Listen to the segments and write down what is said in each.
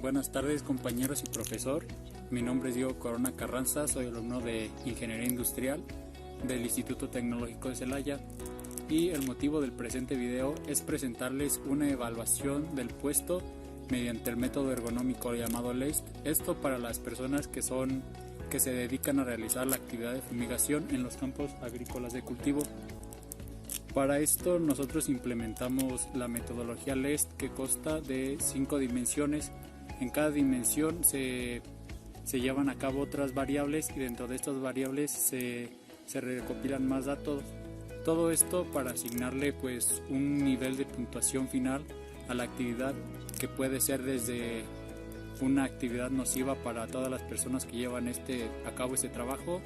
Buenas tardes compañeros y profesor, mi nombre es Diego Corona Carranza, soy alumno de Ingeniería Industrial del Instituto Tecnológico de Celaya y el motivo del presente video es presentarles una evaluación del puesto mediante el método ergonómico llamado LEST, esto para las personas que se dedican a realizar la actividad de fumigación en los campos agrícolas de cultivo. Para esto nosotros implementamos la metodología LEST que consta de 5 dimensiones. En cada dimensión se llevan a cabo otras variables y dentro de estas variables se recopilan más datos. Todo esto para asignarle un nivel de puntuación final a la actividad, que puede ser desde una actividad nociva para todas las personas que llevan a cabo este trabajo,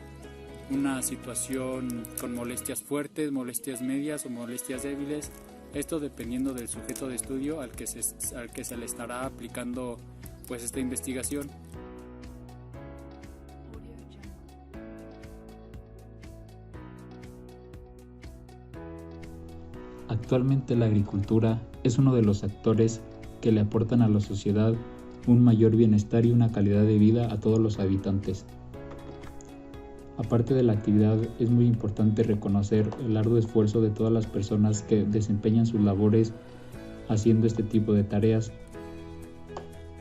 una situación con molestias fuertes, molestias medias o molestias débiles, esto dependiendo del sujeto de estudio al que se le estará aplicando esta investigación. Actualmente la agricultura es uno de los actores que le aportan a la sociedad un mayor bienestar y una calidad de vida a todos los habitantes. Aparte de la actividad, es muy importante reconocer el arduo esfuerzo de todas las personas que desempeñan sus labores haciendo este tipo de tareas.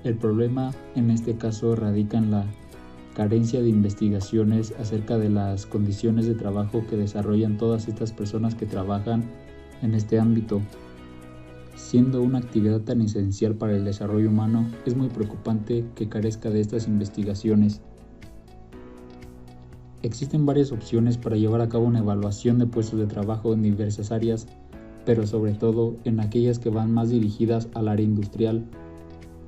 El problema en este caso radica en la carencia de investigaciones acerca de las condiciones de trabajo que desarrollan todas estas personas que trabajan en este ámbito. Siendo una actividad tan esencial para el desarrollo humano, es muy preocupante que carezca de estas investigaciones. Existen varias opciones para llevar a cabo una evaluación de puestos de trabajo en diversas áreas, pero sobre todo en aquellas que van más dirigidas al área industrial,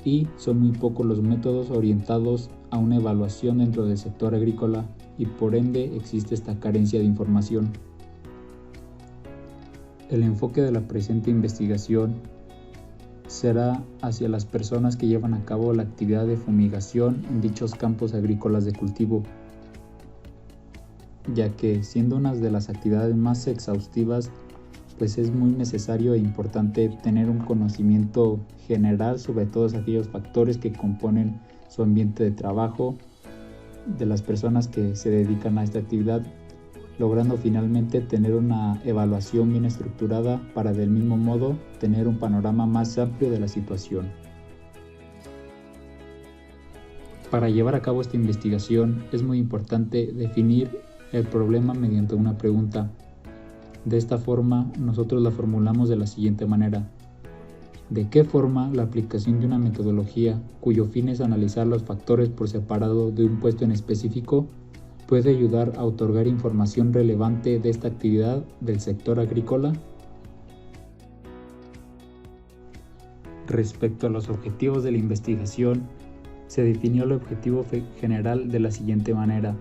y son muy pocos los métodos orientados a una evaluación dentro del sector agrícola y por ende existe esta carencia de información. El enfoque de la presente investigación será hacia las personas que llevan a cabo la actividad de fumigación en dichos campos agrícolas de cultivo, ya que siendo una de las actividades más exhaustivas, es muy necesario e importante tener un conocimiento general sobre todos aquellos factores que componen su ambiente de trabajo de las personas que se dedican a esta actividad, logrando finalmente tener una evaluación bien estructurada para del mismo modo tener un panorama más amplio de la situación. Para llevar a cabo esta investigación es muy importante definir el problema mediante una pregunta. De esta forma, nosotros la formulamos de la siguiente manera: ¿de qué forma la aplicación de una metodología cuyo fin es analizar los factores por separado de un puesto en específico puede ayudar a otorgar información relevante de esta actividad del sector agrícola? Respecto a los objetivos de la investigación, se definió el objetivo general de la siguiente manera: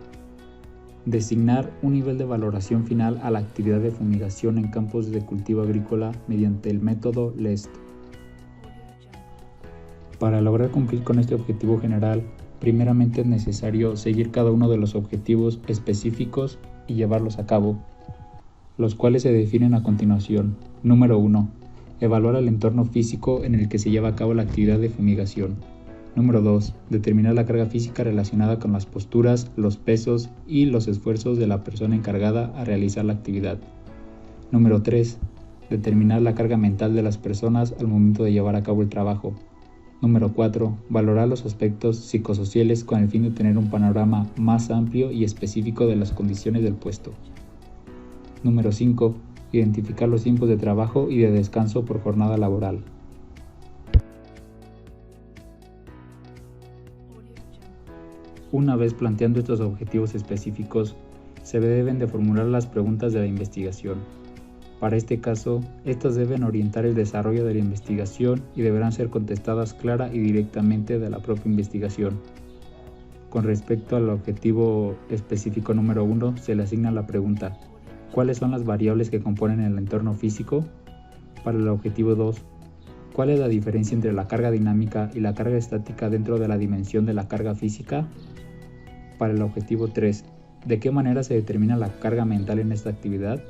designar un nivel de valoración final a la actividad de fumigación en campos de cultivo agrícola mediante el método LEST. Para lograr cumplir con este objetivo general, primeramente es necesario seguir cada uno de los objetivos específicos y llevarlos a cabo, los cuales se definen a continuación. Número 1. Evaluar el entorno físico en el que se lleva a cabo la actividad de fumigación. Número 2. Determinar la carga física relacionada con las posturas, los pesos y los esfuerzos de la persona encargada a realizar la actividad. Número 3. Determinar la carga mental de las personas al momento de llevar a cabo el trabajo. Número 4. Valorar los aspectos psicosociales con el fin de tener un panorama más amplio y específico de las condiciones del puesto. Número 5. Identificar los tiempos de trabajo y de descanso por jornada laboral. Una vez planteando estos objetivos específicos, se deben de formular las preguntas de la investigación. Para este caso, estas deben orientar el desarrollo de la investigación y deberán ser contestadas clara y directamente de la propia investigación. Con respecto al objetivo específico número 1, se le asigna la pregunta: ¿cuáles son las variables que componen el entorno físico? Para el objetivo 2, ¿cuál es la diferencia entre la carga dinámica y la carga estática dentro de la dimensión de la carga física? Para el objetivo 3, ¿de qué manera se determina la carga mental en esta actividad?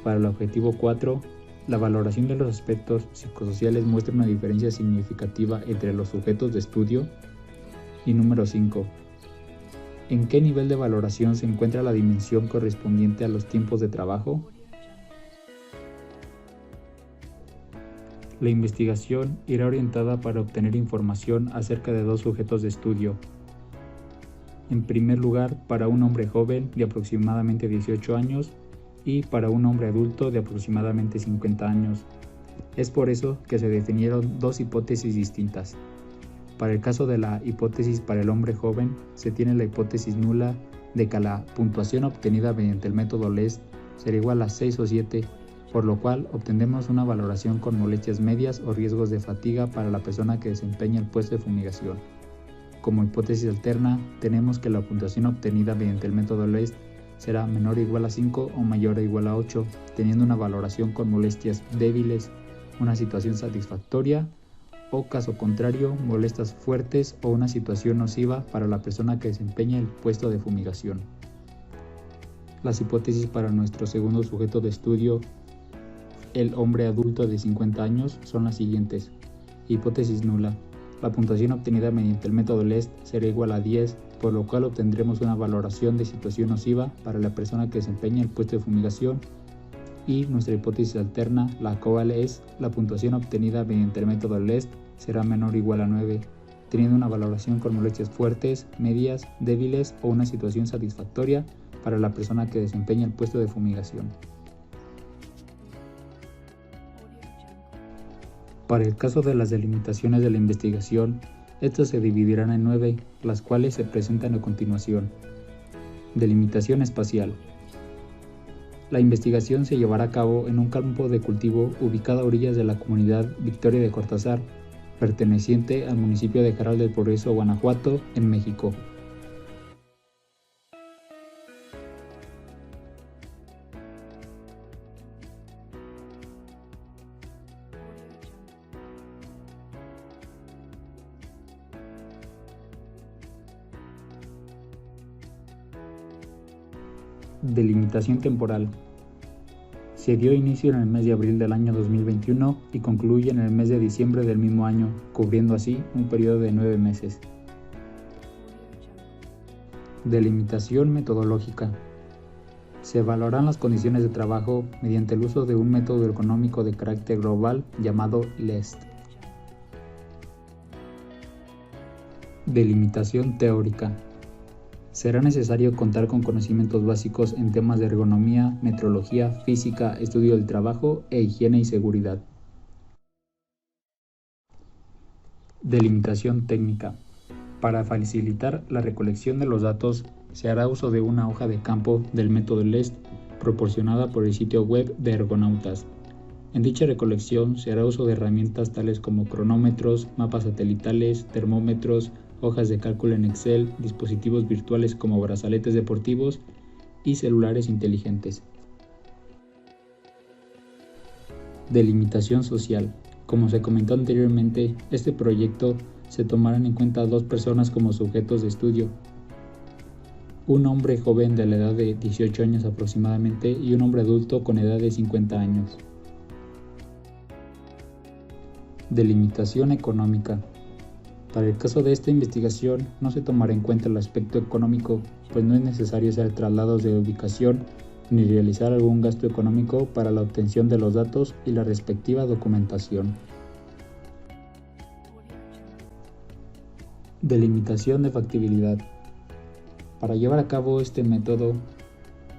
Para el objetivo 4, La valoración de los aspectos psicosociales muestra una diferencia significativa entre los sujetos de estudio. Y número 5. ¿En qué nivel de valoración se encuentra la dimensión correspondiente a los tiempos de trabajo? La investigación irá orientada para obtener información acerca de dos sujetos de estudio. En primer lugar, para un hombre joven de aproximadamente 18 años y para un hombre adulto de aproximadamente 50 años. Es por eso que se definieron dos hipótesis distintas. Para el caso de la hipótesis para el hombre joven, se tiene la hipótesis nula de que la puntuación obtenida mediante el método LEST será igual a 6 o 7, por lo cual obtendremos una valoración con molestias medias o riesgos de fatiga para la persona que desempeña el puesto de fumigación. Como hipótesis alterna, tenemos que la puntuación obtenida mediante el método LEST será menor o igual a 5 o mayor o igual a 8, teniendo una valoración con molestias débiles, una situación satisfactoria o, caso contrario, molestias fuertes o una situación nociva para la persona que desempeña el puesto de fumigación. Las hipótesis para nuestro segundo sujeto de estudio, el hombre adulto de 50 años, son las siguientes. Hipótesis nula. La puntuación obtenida mediante el método LEST será igual a 10, por lo cual obtendremos una valoración de situación nociva para la persona que desempeña el puesto de fumigación. Y nuestra hipótesis alterna, la cual es la puntuación obtenida mediante el método LEST será menor o igual a 9, teniendo una valoración con molestias fuertes, medias, débiles o una situación satisfactoria para la persona que desempeña el puesto de fumigación. Para el caso de las delimitaciones de la investigación, estas se dividirán en 9, las cuales se presentan a continuación. Delimitación espacial. La investigación se llevará a cabo en un campo de cultivo ubicado a orillas de la comunidad Victoria de Cortázar, perteneciente al municipio de Jaral del Progreso, Guanajuato, en México. Delimitación temporal. Se dio inicio en el mes de abril del año 2021 y concluye en el mes de diciembre del mismo año, cubriendo así un periodo de 9 meses. Delimitación metodológica. Se evaluarán las condiciones de trabajo mediante el uso de un método ergonómico de carácter global llamado LEST. Delimitación teórica. Será necesario contar con conocimientos básicos en temas de ergonomía, metrología, física, estudio del trabajo e higiene y seguridad. Delimitación técnica. Para facilitar la recolección de los datos, se hará uso de una hoja de campo del método LEST proporcionada por el sitio web de Ergonautas. En dicha recolección se hará uso de herramientas tales como cronómetros, mapas satelitales, termómetros, hojas de cálculo en Excel, dispositivos virtuales como brazaletes deportivos y celulares inteligentes. Delimitación social. Como se comentó anteriormente, este proyecto se tomarán en cuenta a 2 personas como sujetos de estudio. Un hombre joven de la edad de 18 años aproximadamente y un hombre adulto con edad de 50 años. Delimitación económica. Para el caso de esta investigación no se tomará en cuenta el aspecto económico, pues no es necesario hacer traslados de ubicación ni realizar algún gasto económico para la obtención de los datos y la respectiva documentación. Delimitación de factibilidad. Para llevar a cabo este método,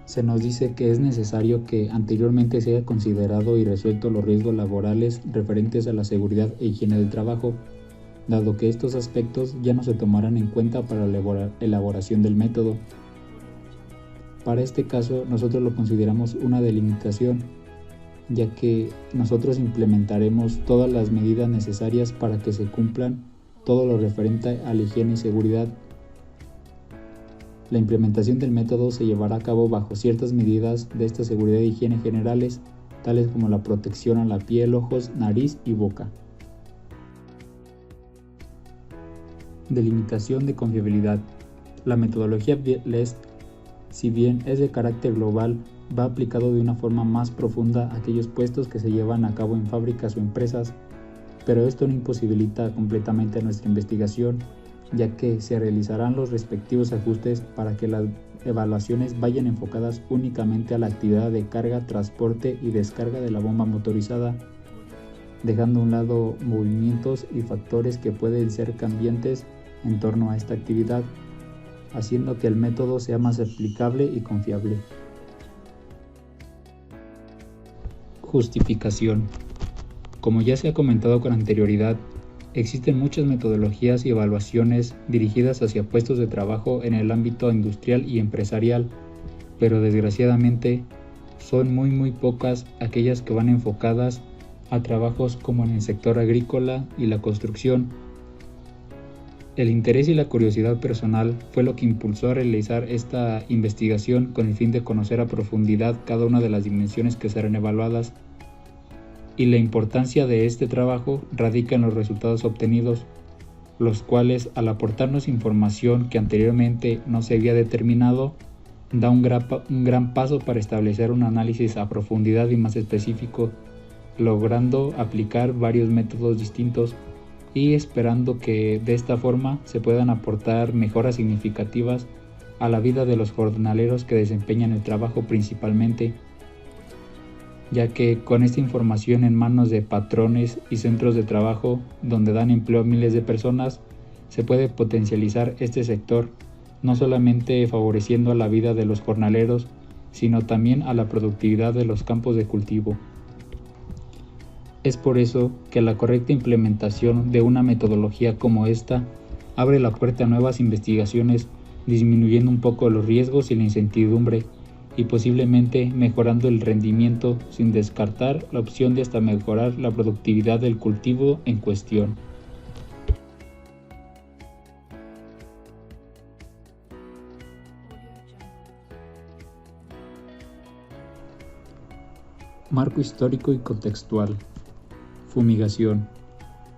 se nos dice que es necesario que anteriormente se haya considerado y resuelto los riesgos laborales referentes a la seguridad e higiene del trabajo, dado que estos aspectos ya no se tomarán en cuenta para la elaboración del método. Para este caso, nosotros lo consideramos una delimitación, ya que nosotros implementaremos todas las medidas necesarias para que se cumplan todo lo referente a la higiene y seguridad. La implementación del método se llevará a cabo bajo ciertas medidas de esta seguridad e higiene generales, tales como la protección a la piel, ojos, nariz y boca. Delimitación de confiabilidad. La metodología LEST, si bien es de carácter global, va aplicado de una forma más profunda a aquellos puestos que se llevan a cabo en fábricas o empresas, pero esto no imposibilita completamente nuestra investigación, ya que se realizarán los respectivos ajustes para que las evaluaciones vayan enfocadas únicamente a la actividad de carga, transporte y descarga de la bomba motorizada, dejando a un lado movimientos y factores que pueden ser cambiantes en torno a esta actividad, haciendo que el método sea más aplicable y confiable. Justificación. Como ya se ha comentado con anterioridad, existen muchas metodologías y evaluaciones dirigidas hacia puestos de trabajo en el ámbito industrial y empresarial, pero desgraciadamente son muy pocas aquellas que van enfocadas a trabajos como en el sector agrícola y la construcción. El interés y la curiosidad personal fue lo que impulsó a realizar esta investigación con el fin de conocer a profundidad cada una de las dimensiones que serán evaluadas. Y la importancia de este trabajo radica en los resultados obtenidos, los cuales, al aportarnos información que anteriormente no se había determinado, da un gran paso para establecer un análisis a profundidad y más específico, logrando aplicar varios métodos distintos y esperando que de esta forma se puedan aportar mejoras significativas a la vida de los jornaleros que desempeñan el trabajo principalmente, ya que con esta información en manos de patrones y centros de trabajo donde dan empleo a miles de personas, se puede potencializar este sector, no solamente favoreciendo a la vida de los jornaleros, sino también a la productividad de los campos de cultivo. Es por eso que la correcta implementación de una metodología como esta abre la puerta a nuevas investigaciones, disminuyendo un poco los riesgos y la incertidumbre, y posiblemente mejorando el rendimiento sin descartar la opción de hasta mejorar la productividad del cultivo en cuestión. Marco histórico y contextual. Fumigación.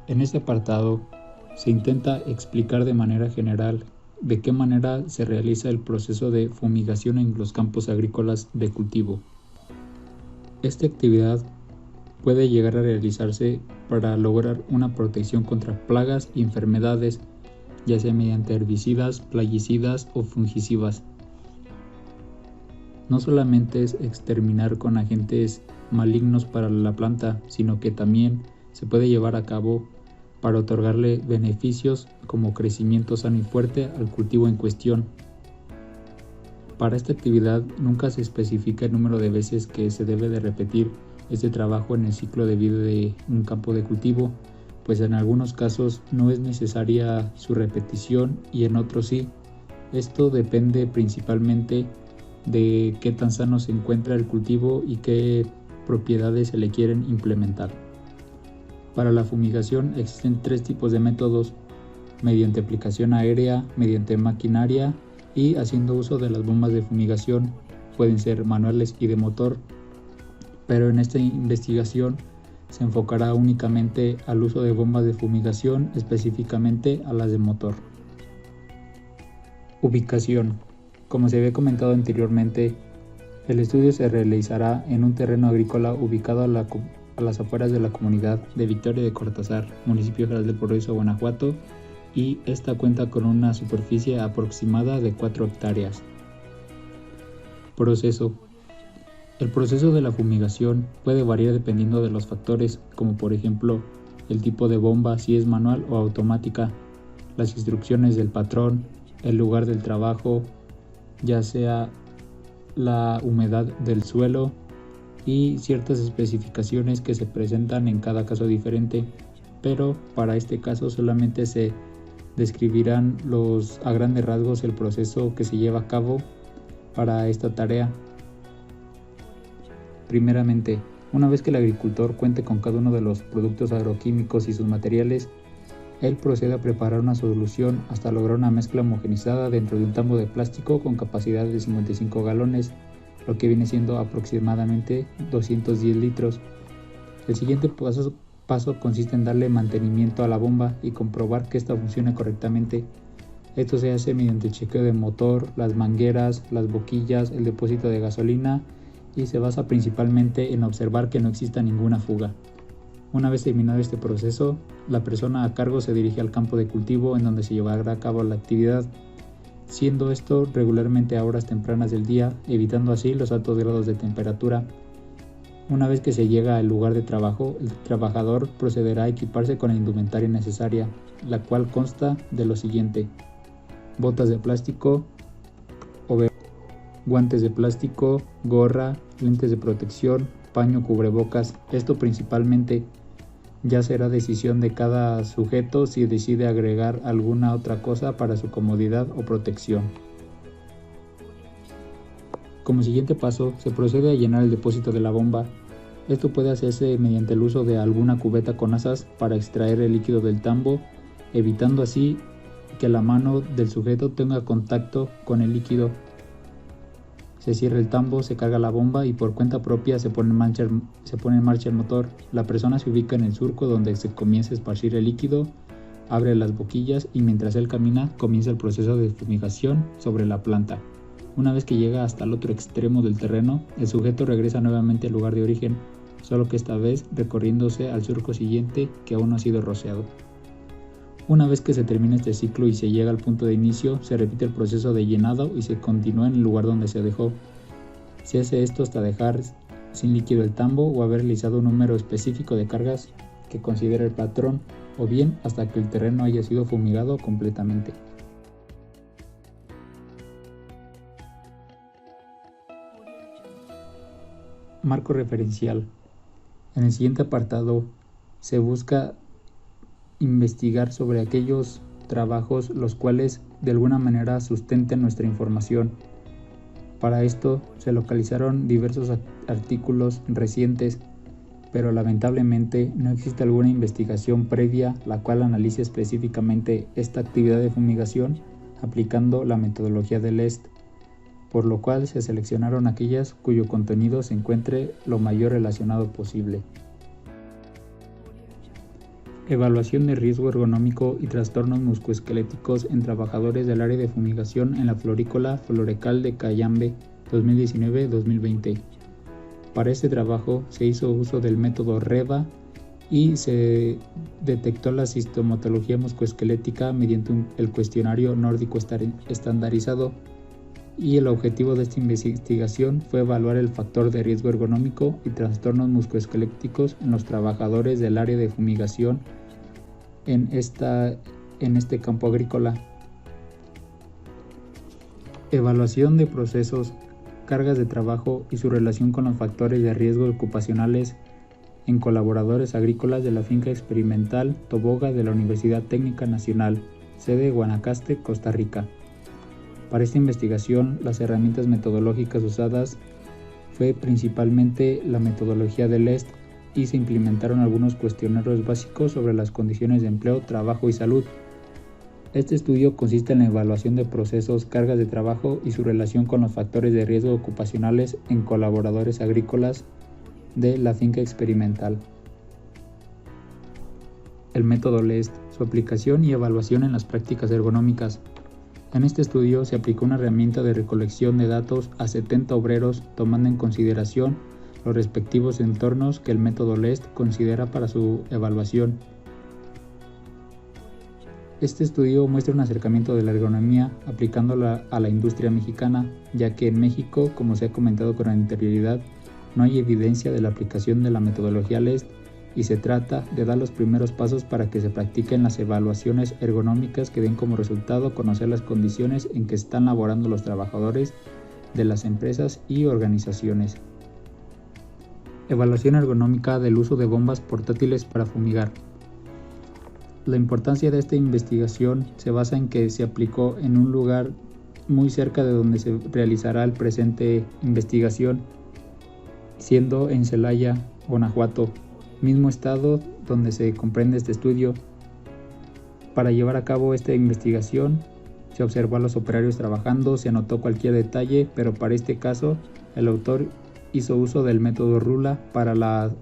En este apartado se intenta explicar de manera general de qué manera se realiza el proceso de fumigación en los campos agrícolas de cultivo. Esta actividad puede llegar a realizarse para lograr una protección contra plagas y enfermedades, ya sea mediante herbicidas, plaguicidas o fungicidas. No solamente es exterminar con agentes malignos para la planta, sino que también se puede llevar a cabo para otorgarle beneficios como crecimiento sano y fuerte al cultivo en cuestión. Para esta actividad nunca se especifica el número de veces que se debe de repetir este trabajo en el ciclo de vida de un campo de cultivo, pues en algunos casos no es necesaria su repetición y en otros sí. Esto depende principalmente de qué tan sano se encuentra el cultivo y qué propiedades se le quieren implementar. Para la fumigación existen 3 tipos de métodos: mediante aplicación aérea, mediante maquinaria y haciendo uso de las bombas de fumigación. Pueden ser manuales y de motor, pero en esta investigación se enfocará únicamente al uso de bombas de fumigación, específicamente a las de motor. Ubicación. Como se había comentado anteriormente, el estudio se realizará en un terreno agrícola ubicado a las afueras de la comunidad de Victoria de Cortázar, municipio General del Progreso, Guanajuato, y esta cuenta con una superficie aproximada de 4 hectáreas. Proceso. El proceso de la fumigación puede variar dependiendo de los factores, como por ejemplo el tipo de bomba, si es manual o automática, las instrucciones del patrón, el lugar del trabajo, ya sea la humedad del suelo y ciertas especificaciones que se presentan en cada caso diferente, pero para este caso solamente se describirán a grandes rasgos el proceso que se lleva a cabo para esta tarea. Primeramente, una vez que el agricultor cuente con cada uno de los productos agroquímicos y sus materiales, él procede a preparar una solución hasta lograr una mezcla homogenizada dentro de un tambo de plástico con capacidad de 55 galones, lo que viene siendo aproximadamente 210 litros. El siguiente paso consiste en darle mantenimiento a la bomba y comprobar que ésta funcione correctamente. Esto se hace mediante el chequeo del motor, las mangueras, las boquillas, el depósito de gasolina y se basa principalmente en observar que no exista ninguna fuga. Una vez terminado este proceso, la persona a cargo se dirige al campo de cultivo en donde se llevará a cabo la actividad, siendo esto regularmente a horas tempranas del día, evitando así los altos grados de temperatura. Una vez que se llega al lugar de trabajo, el trabajador procederá a equiparse con la indumentaria necesaria, la cual consta de lo siguiente: botas de plástico, guantes de plástico, gorra, lentes de protección, paño, cubrebocas. Esto principalmente. Ya será decisión de cada sujeto si decide agregar alguna otra cosa para su comodidad o protección. Como siguiente paso, se procede a llenar el depósito de la bomba. Esto puede hacerse mediante el uso de alguna cubeta con asas para extraer el líquido del tambo, evitando así que la mano del sujeto tenga contacto con el líquido. Se cierra el tambo, se carga la bomba y por cuenta propia se pone en marcha el motor. La persona se ubica en el surco donde se comienza a esparcir el líquido, abre las boquillas y mientras él camina comienza el proceso de fumigación sobre la planta. Una vez que llega hasta el otro extremo del terreno, el sujeto regresa nuevamente al lugar de origen, solo que esta vez recorriéndose al surco siguiente que aún no ha sido rociado. Una vez que se termina este ciclo y se llega al punto de inicio, se repite el proceso de llenado y se continúa en el lugar donde se dejó. Se hace esto hasta dejar sin líquido el tambo o haber realizado un número específico de cargas que considere el patrón, o bien hasta que el terreno haya sido fumigado completamente. Marco referencial. En el siguiente apartado se busca investigar sobre aquellos trabajos los cuales de alguna manera sustenten nuestra información. Para esto se localizaron diversos artículos recientes, pero lamentablemente no existe alguna investigación previa la cual analice específicamente esta actividad de fumigación aplicando la metodología de LEST, por lo cual se seleccionaron aquellas cuyo contenido se encuentre lo mayor relacionado posible. Evaluación de riesgo ergonómico y trastornos musculoesqueléticos en trabajadores del área de fumigación en la florícola Florecal de Cayambe 2019-2020. Para este trabajo se hizo uso del método REVA y se detectó la sintomatología musculoesquelética mediante el cuestionario nórdico estandarizado, y el objetivo de esta investigación fue evaluar el factor de riesgo ergonómico y trastornos musculoesqueléticos en los trabajadores del área de fumigación en este campo agrícola. Evaluación de procesos, cargas de trabajo y su relación con los factores de riesgo ocupacionales en colaboradores agrícolas de la finca experimental Toboga de la Universidad Técnica Nacional, sede Guanacaste, Costa Rica. Para esta investigación, las herramientas metodológicas usadas fue principalmente la metodología de LEST y se implementaron algunos cuestionarios básicos sobre las condiciones de empleo, trabajo y salud. Este estudio consiste en la evaluación de procesos, cargas de trabajo y su relación con los factores de riesgo ocupacionales en colaboradores agrícolas de la finca experimental. El método LEST, su aplicación y evaluación en las prácticas ergonómicas. En este estudio se aplicó una herramienta de recolección de datos a 70 obreros tomando en consideración los respectivos entornos que el método LEST considera para su evaluación. Este estudio muestra un acercamiento de la ergonomía aplicándola a la industria mexicana, ya que en México, como se ha comentado con anterioridad, no hay evidencia de la aplicación de la metodología LEST y se trata de dar los primeros pasos para que se practiquen las evaluaciones ergonómicas que den como resultado conocer las condiciones en que están laborando los trabajadores de las empresas y organizaciones. Evaluación ergonómica del uso de bombas portátiles para fumigar. La importancia de esta investigación se basa en que se aplicó en un lugar muy cerca de donde se realizará el presente investigación, siendo en Celaya, Guanajuato, mismo estado donde se comprende este estudio. Para llevar a cabo esta investigación, se observó a los operarios trabajando, se anotó cualquier detalle, pero para este caso, el autor hizo uso del método RULA para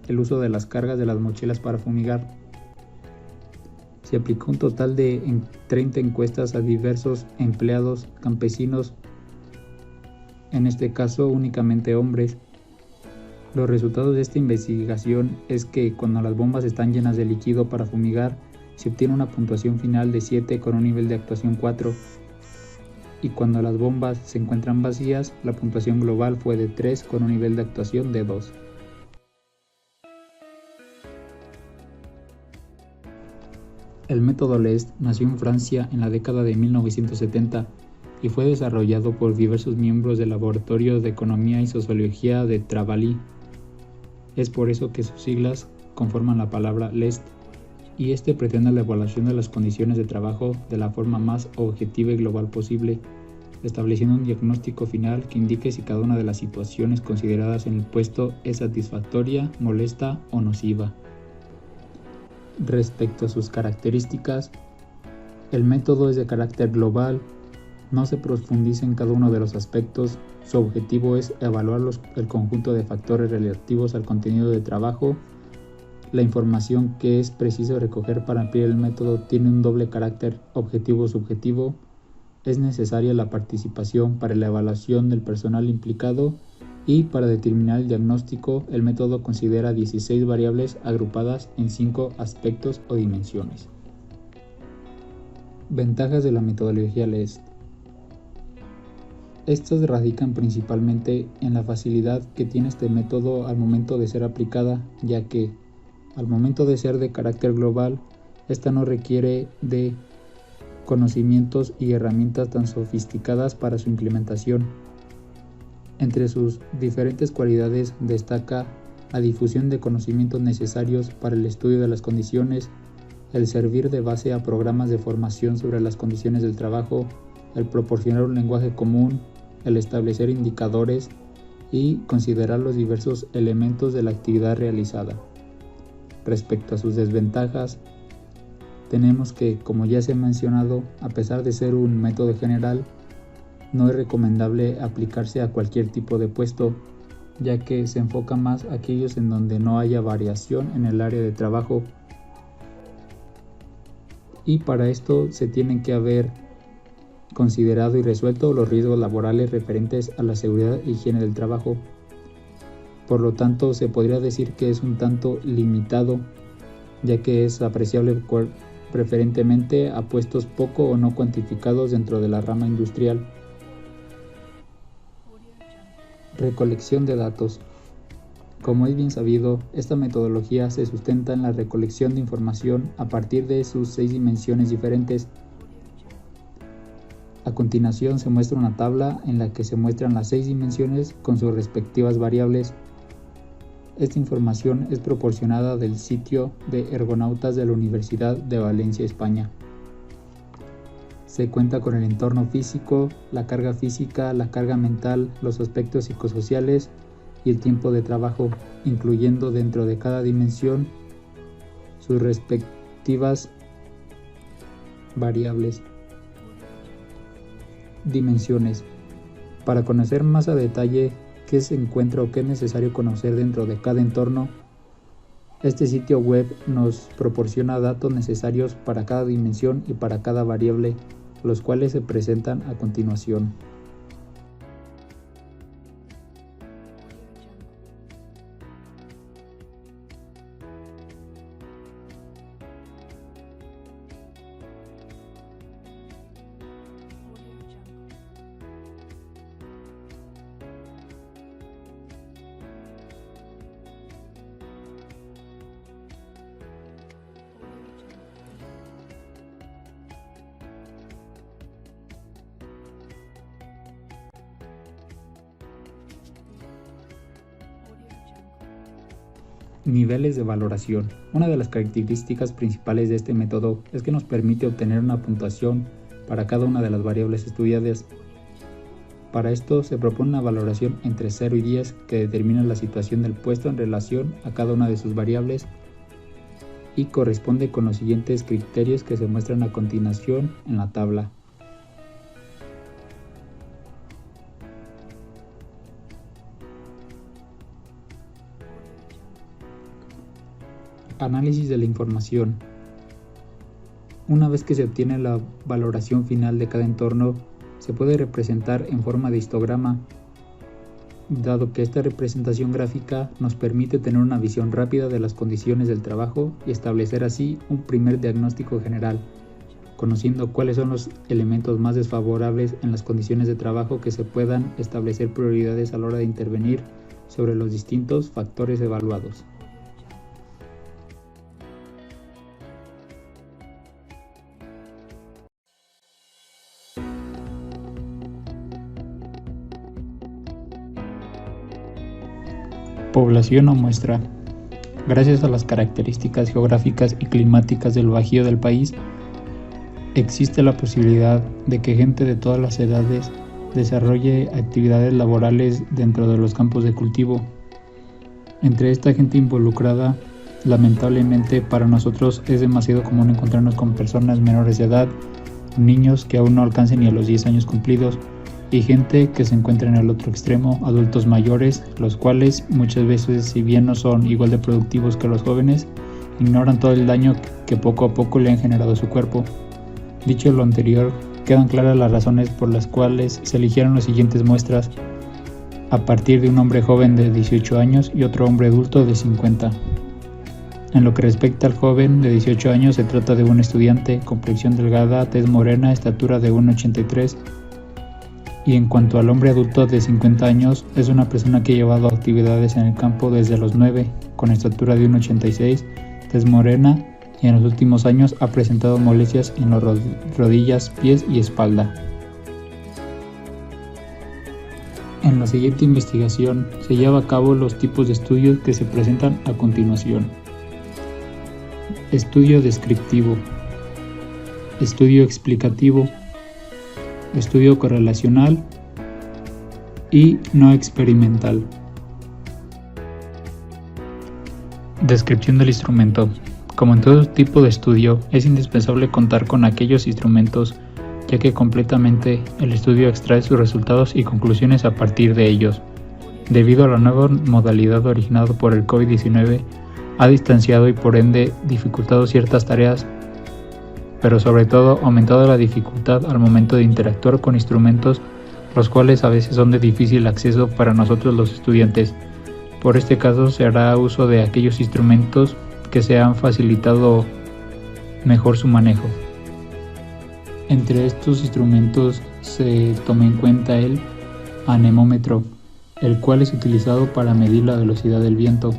el uso de las cargas de las mochilas para fumigar. Se aplicó un total de 30 encuestas a diversos empleados campesinos, en este caso únicamente hombres, Los resultados de esta investigación es que cuando las bombas están llenas de líquido para fumigar, se obtiene una puntuación final de 7 con un nivel de actuación 4, y cuando las bombas se encuentran vacías, la puntuación global fue de 3 con un nivel de actuación de 2. El método LEST nació en Francia en la década de 1970 y fue desarrollado por diversos miembros del Laboratorio de Economía y Sociología de Travailly. Es por eso que sus siglas conforman la palabra LEST, y este pretende la evaluación de las condiciones de trabajo de la forma más objetiva y global posible, estableciendo un diagnóstico final que indique si cada una de las situaciones consideradas en el puesto es satisfactoria, molesta o nociva. Respecto a sus características, el método es de carácter global, no se profundiza en cada uno de los aspectos, su objetivo es evaluar el conjunto de factores relativos al contenido de trabajo. La información que es preciso recoger para ampliar el método tiene un doble carácter objetivo-subjetivo. Es necesaria la participación para la evaluación del personal implicado y para determinar el diagnóstico, el método considera 16 variables agrupadas en 5 aspectos o dimensiones. Ventajas de la metodología LEST. Estas radican principalmente en la facilidad que tiene este método al momento de ser aplicada, ya que, al momento de ser de carácter global, esta no requiere de conocimientos y herramientas tan sofisticadas para su implementación. Entre sus diferentes cualidades destaca la difusión de conocimientos necesarios para el estudio de las condiciones, el servir de base a programas de formación sobre las condiciones del trabajo, el proporcionar un lenguaje común, el establecer indicadores y considerar los diversos elementos de la actividad realizada. Respecto a sus desventajas, tenemos que, como ya se ha mencionado, a pesar de ser un método general, no es recomendable aplicarse a cualquier tipo de puesto, ya que se enfoca más a aquellos en donde no haya variación en el área de trabajo. Y para esto se tienen que haber considerado y resuelto los riesgos laborales referentes a la seguridad e higiene del trabajo. Por lo tanto, se podría decir que es un tanto limitado, ya que es apreciable preferentemente a puestos poco o no cuantificados dentro de la rama industrial. Recolección de datos. Como es bien sabido, esta metodología se sustenta en la recolección de información a partir de sus 6 dimensiones diferentes. A continuación se muestra una tabla en la que se muestran las 6 dimensiones con sus respectivas variables. Esta información es proporcionada del sitio de Ergonautas de la Universidad de Valencia, España. Se cuenta con el entorno físico, la carga física, la carga mental, los aspectos psicosociales y el tiempo de trabajo, incluyendo dentro de cada dimensión sus respectivas variables. Dimensiones. Para conocer más a detalle qué se encuentra o qué es necesario conocer dentro de cada entorno, este sitio web nos proporciona datos necesarios para cada dimensión y para cada variable, los cuales se presentan a continuación. Niveles de valoración. Una de las características principales de este método es que nos permite obtener una puntuación para cada una de las variables estudiadas. Para esto se propone una valoración entre 0 y 10 que determina la situación del puesto en relación a cada una de sus variables y corresponde con los siguientes criterios que se muestran a continuación en la tabla. Análisis de la información. Una vez que se obtiene la valoración final de cada entorno, se puede representar en forma de histograma. dado que esta representación gráfica nos permite tener una visión rápida de las condiciones del trabajo y establecer así un primer diagnóstico general, conociendo cuáles son los elementos más desfavorables en las condiciones de trabajo, que se puedan establecer prioridades a la hora de intervenir sobre los distintos factores evaluados. Población o muestra. Gracias a las características geográficas y climáticas del bajío del país, existe la posibilidad de que gente de todas las edades desarrolle actividades laborales dentro de los campos de cultivo. Entre esta gente involucrada, lamentablemente para nosotros es demasiado común encontrarnos con personas menores de edad, niños que aún no alcancen ni a los 10 años cumplidos, y gente que se encuentra en el otro extremo, adultos mayores, los cuales muchas veces, si bien no son igual de productivos que los jóvenes, ignoran todo el daño que poco a poco le han generado a su cuerpo. Dicho lo anterior, quedan claras las razones por las cuales se eligieron las siguientes muestras, a partir de un hombre joven de 18 años y otro hombre adulto de 50. En lo que respecta al joven de 18 años, se trata de un estudiante, complexión delgada, tez morena, estatura de 1,83, y en cuanto al hombre adulto de 50 años, es una persona que ha llevado actividades en el campo desde los 9, con estatura de 1,86, tez morena, y en los últimos años ha presentado molestias en las rodillas, pies y espalda. En la siguiente investigación se lleva a cabo los tipos de estudios que se presentan a continuación. Estudio descriptivo, estudio explicativo, estudio correlacional y no experimental. Descripción del instrumento. Como en todo tipo de estudio, es indispensable contar con aquellos instrumentos, ya que completamente el estudio extrae sus resultados y conclusiones a partir de ellos. Debido a la nueva modalidad originada por el COVID-19, ha distanciado y por ende dificultado ciertas tareas, pero sobre todo aumentado la dificultad al momento de interactuar con instrumentos, los cuales a veces son de difícil acceso para nosotros los estudiantes. Por este caso se hará uso de aquellos instrumentos que se han facilitado mejor su manejo. Entre estos instrumentos se toma en cuenta el anemómetro, el cual es utilizado para medir la velocidad del viento.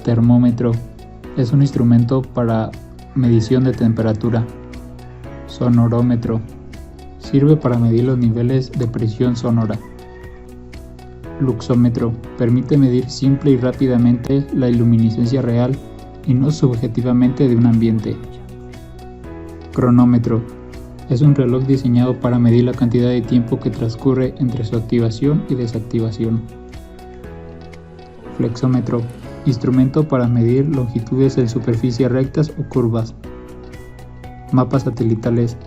Termómetro, es un instrumento para medición de temperatura. Sonorómetro, sirve para medir los niveles de presión sonora. Luxómetro, permite medir simple y rápidamente la luminiscencia real y no subjetivamente de un ambiente. Cronómetro, es un reloj diseñado para medir la cantidad de tiempo que transcurre entre su activación y desactivación. Flexómetro, instrumento para medir longitudes en superficies rectas o curvas. Mapas satelitales,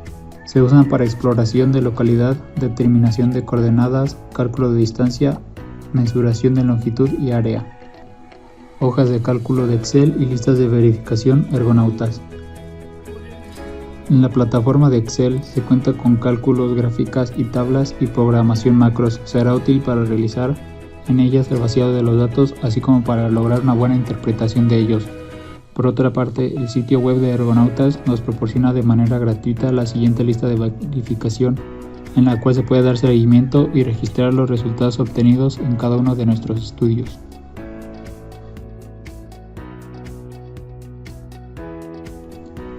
se usan para exploración de localidad, determinación de coordenadas, cálculo de distancia, mensuración de longitud y área. Hojas de cálculo de Excel y listas de verificación ergonautas. En la plataforma de Excel se cuenta con cálculos, gráficas y tablas y programación macros. Será útil para realizar en ellas el vaciado de los datos, así como para lograr una buena interpretación de ellos. Por otra parte, el sitio web de Ergonautas nos proporciona de manera gratuita la siguiente lista de verificación, en la cual se puede dar seguimiento y registrar los resultados obtenidos en cada uno de nuestros estudios.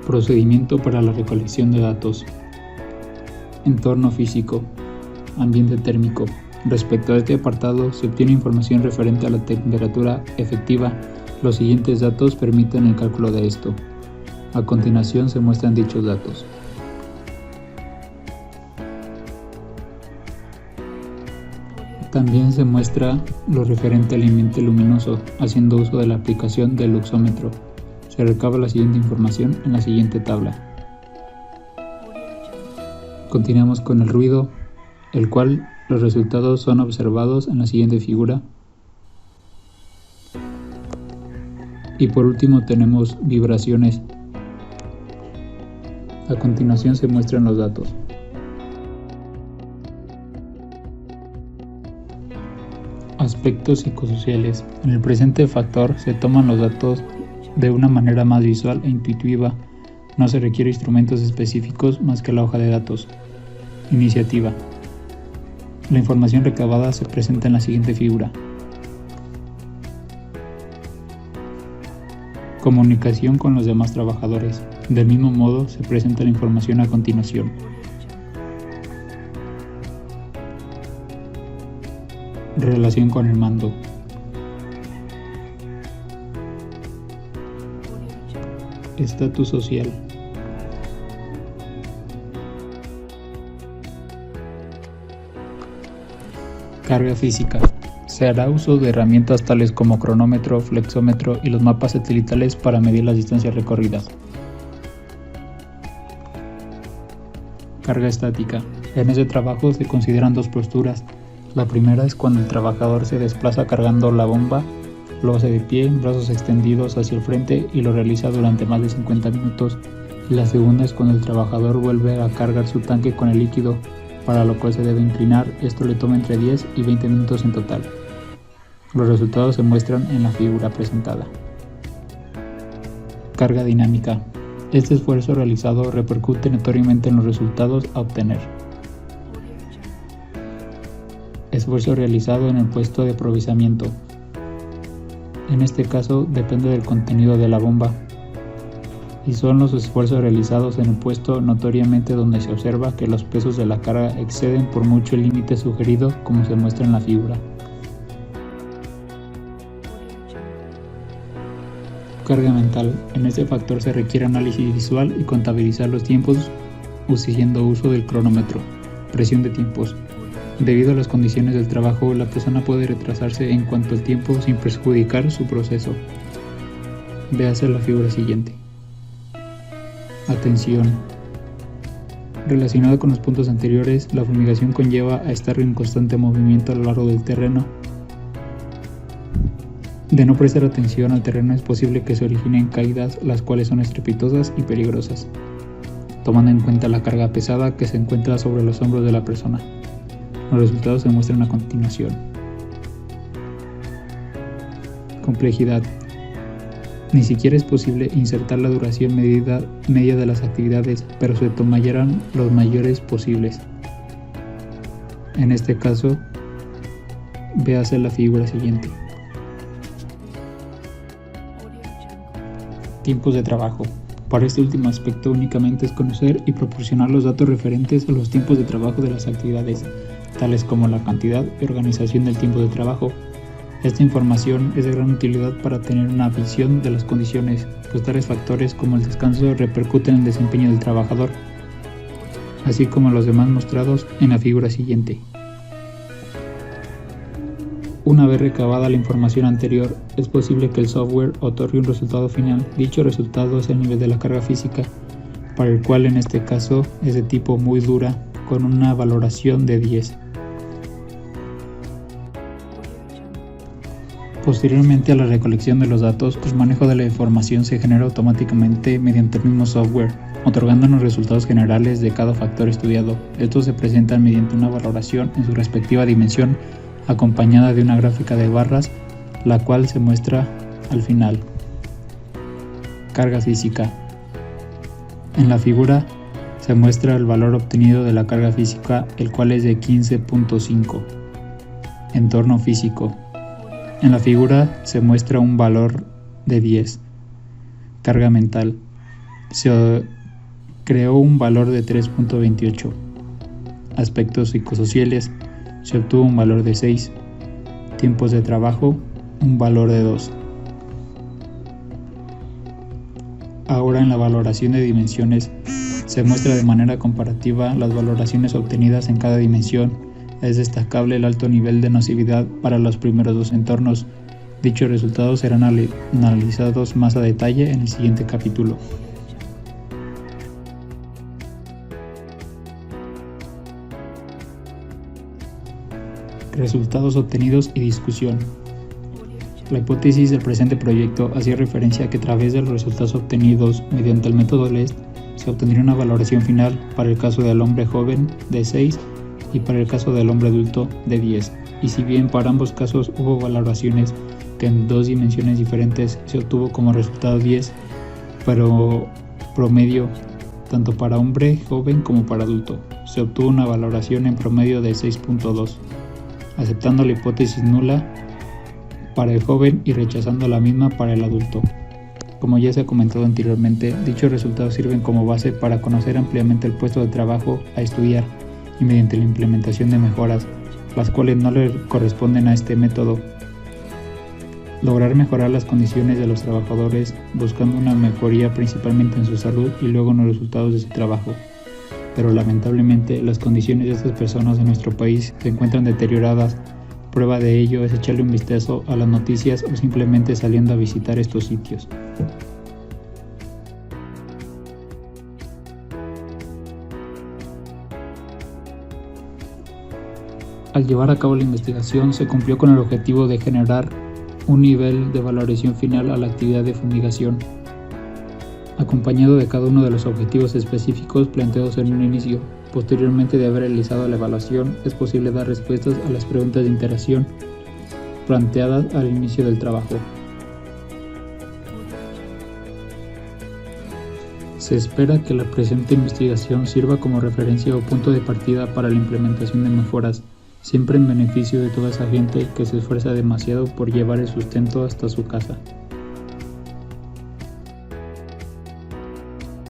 Procedimiento para la recolección de datos. Entorno físico. Ambiente térmico. Respecto a este apartado, se obtiene información referente a la temperatura efectiva. Los siguientes datos permiten el cálculo de esto. A continuación se muestran dichos datos. También se muestra lo referente al ambiente luminoso, haciendo uso de la aplicación del luxómetro. Se recaba la siguiente información en la siguiente tabla. Continuamos con el ruido, el cual los resultados son observados en la siguiente figura. Y por último tenemos vibraciones. A continuación se muestran los datos. Aspectos psicosociales. En el presente factor se toman los datos de una manera más visual e intuitiva. No se requieren instrumentos específicos más que la hoja de datos. Iniciativa. La información recabada se presenta en la siguiente figura. Comunicación con los demás trabajadores. Del mismo modo, se presenta la información a continuación. Relación con el mando. Estatus social. Carga física. Se hará uso de herramientas tales como cronómetro, flexómetro y los mapas satelitales para medir las distancias recorridas. Carga estática. En ese trabajo se consideran dos posturas. La primera es cuando el trabajador se desplaza cargando la bomba, lo hace de pie, brazos extendidos hacia el frente y lo realiza durante más de 50 minutos. Y la segunda es cuando el trabajador vuelve a cargar su tanque con el líquido, para lo cual se debe inclinar. Esto le toma entre 10 y 20 minutos en total. Los resultados se muestran en la figura presentada. Carga dinámica. Este esfuerzo realizado repercute notoriamente en los resultados a obtener. Esfuerzo realizado en el puesto de aprovisionamiento. En este caso depende del contenido de la bomba, y son los esfuerzos realizados en el puesto notoriamente donde se observa que los pesos de la carga exceden por mucho el límite sugerido, como se muestra en la figura. Carga mental. En este factor se requiere análisis visual y contabilizar los tiempos haciendo uso del cronómetro. Presión de tiempos. Debido a las condiciones del trabajo, la persona puede retrasarse en cuanto al tiempo sin perjudicar su proceso. Véase la figura siguiente. Atención. Relacionado con los puntos anteriores, la fumigación conlleva a estar en constante movimiento a lo largo del terreno. De no prestar atención al terreno es posible que se originen caídas, las cuales son estrepitosas y peligrosas, tomando en cuenta la carga pesada que se encuentra sobre los hombros de la persona. Los resultados se muestran a continuación. Complejidad. Ni siquiera es posible insertar la duración media de las actividades, pero se tomarán los mayores posibles. En este caso, véase la figura siguiente. Tiempos de trabajo. Para este último aspecto únicamente es conocer y proporcionar los datos referentes a los tiempos de trabajo de las actividades, tales como la cantidad y organización del tiempo de trabajo. Esta información es de gran utilidad para tener una visión de las condiciones, pues tales factores como el descanso repercuten en el desempeño del trabajador, así como los demás mostrados en la figura siguiente. Una vez recabada la información anterior, es posible que el software otorgue un resultado final. Dicho resultado es el nivel de la carga física, para el cual en este caso es de tipo muy dura, con una valoración de 10. Posteriormente a la recolección de los datos, el manejo de la información se genera automáticamente mediante el mismo software, otorgándonos resultados generales de cada factor estudiado. Estos se presentan mediante una valoración en su respectiva dimensión, acompañada de una gráfica de barras, la cual se muestra al final. Carga física. En la figura se muestra el valor obtenido de la carga física, el cual es de 15.5. Entorno físico. En la figura se muestra un valor de 10. Carga mental. Se creó un valor de 3.28. Aspectos psicosociales. Se obtuvo un valor de 6. Tiempos de trabajo, un valor de 2. Ahora en la valoración de dimensiones se muestra de manera comparativa las valoraciones obtenidas en cada dimensión. Es destacable el alto nivel de nocividad para los primeros dos entornos. Dichos resultados serán analizados más a detalle en el siguiente capítulo. Resultados obtenidos y discusión. La hipótesis del presente proyecto hacía referencia a que a través de los resultados obtenidos mediante el método LEST se obtendría una valoración final para el caso del hombre joven de 6 y para el caso del hombre adulto de 10. y si bien para ambos casos hubo valoraciones que en dos dimensiones diferentes se obtuvo como resultado 10, pero promedio tanto para hombre joven como para adulto, se obtuvo una valoración en promedio de 6.2, aceptando la hipótesis nula para el joven y rechazando la misma para el adulto. Como ya se ha comentado anteriormente, dichos resultados sirven como base para conocer ampliamente el puesto de trabajo a estudiar y mediante la implementación de mejoras, las cuales no le corresponden a este método, lograr mejorar las condiciones de los trabajadores buscando una mejoría principalmente en su salud y luego en los resultados de su trabajo. Pero lamentablemente las condiciones de estas personas en nuestro país se encuentran deterioradas. Prueba de ello es echarle un vistazo a las noticias o simplemente saliendo a visitar estos sitios. Al llevar a cabo la investigación se cumplió con el objetivo de generar un nivel de valoración final a la actividad de fumigación, acompañado de cada uno de los objetivos específicos planteados en un inicio. Posteriormente de haber realizado la evaluación, es posible dar respuestas a las preguntas de interacción planteadas al inicio del trabajo. Se espera que la presente investigación sirva como referencia o punto de partida para la implementación de mejoras, siempre en beneficio de toda esa gente que se esfuerza demasiado por llevar el sustento hasta su casa.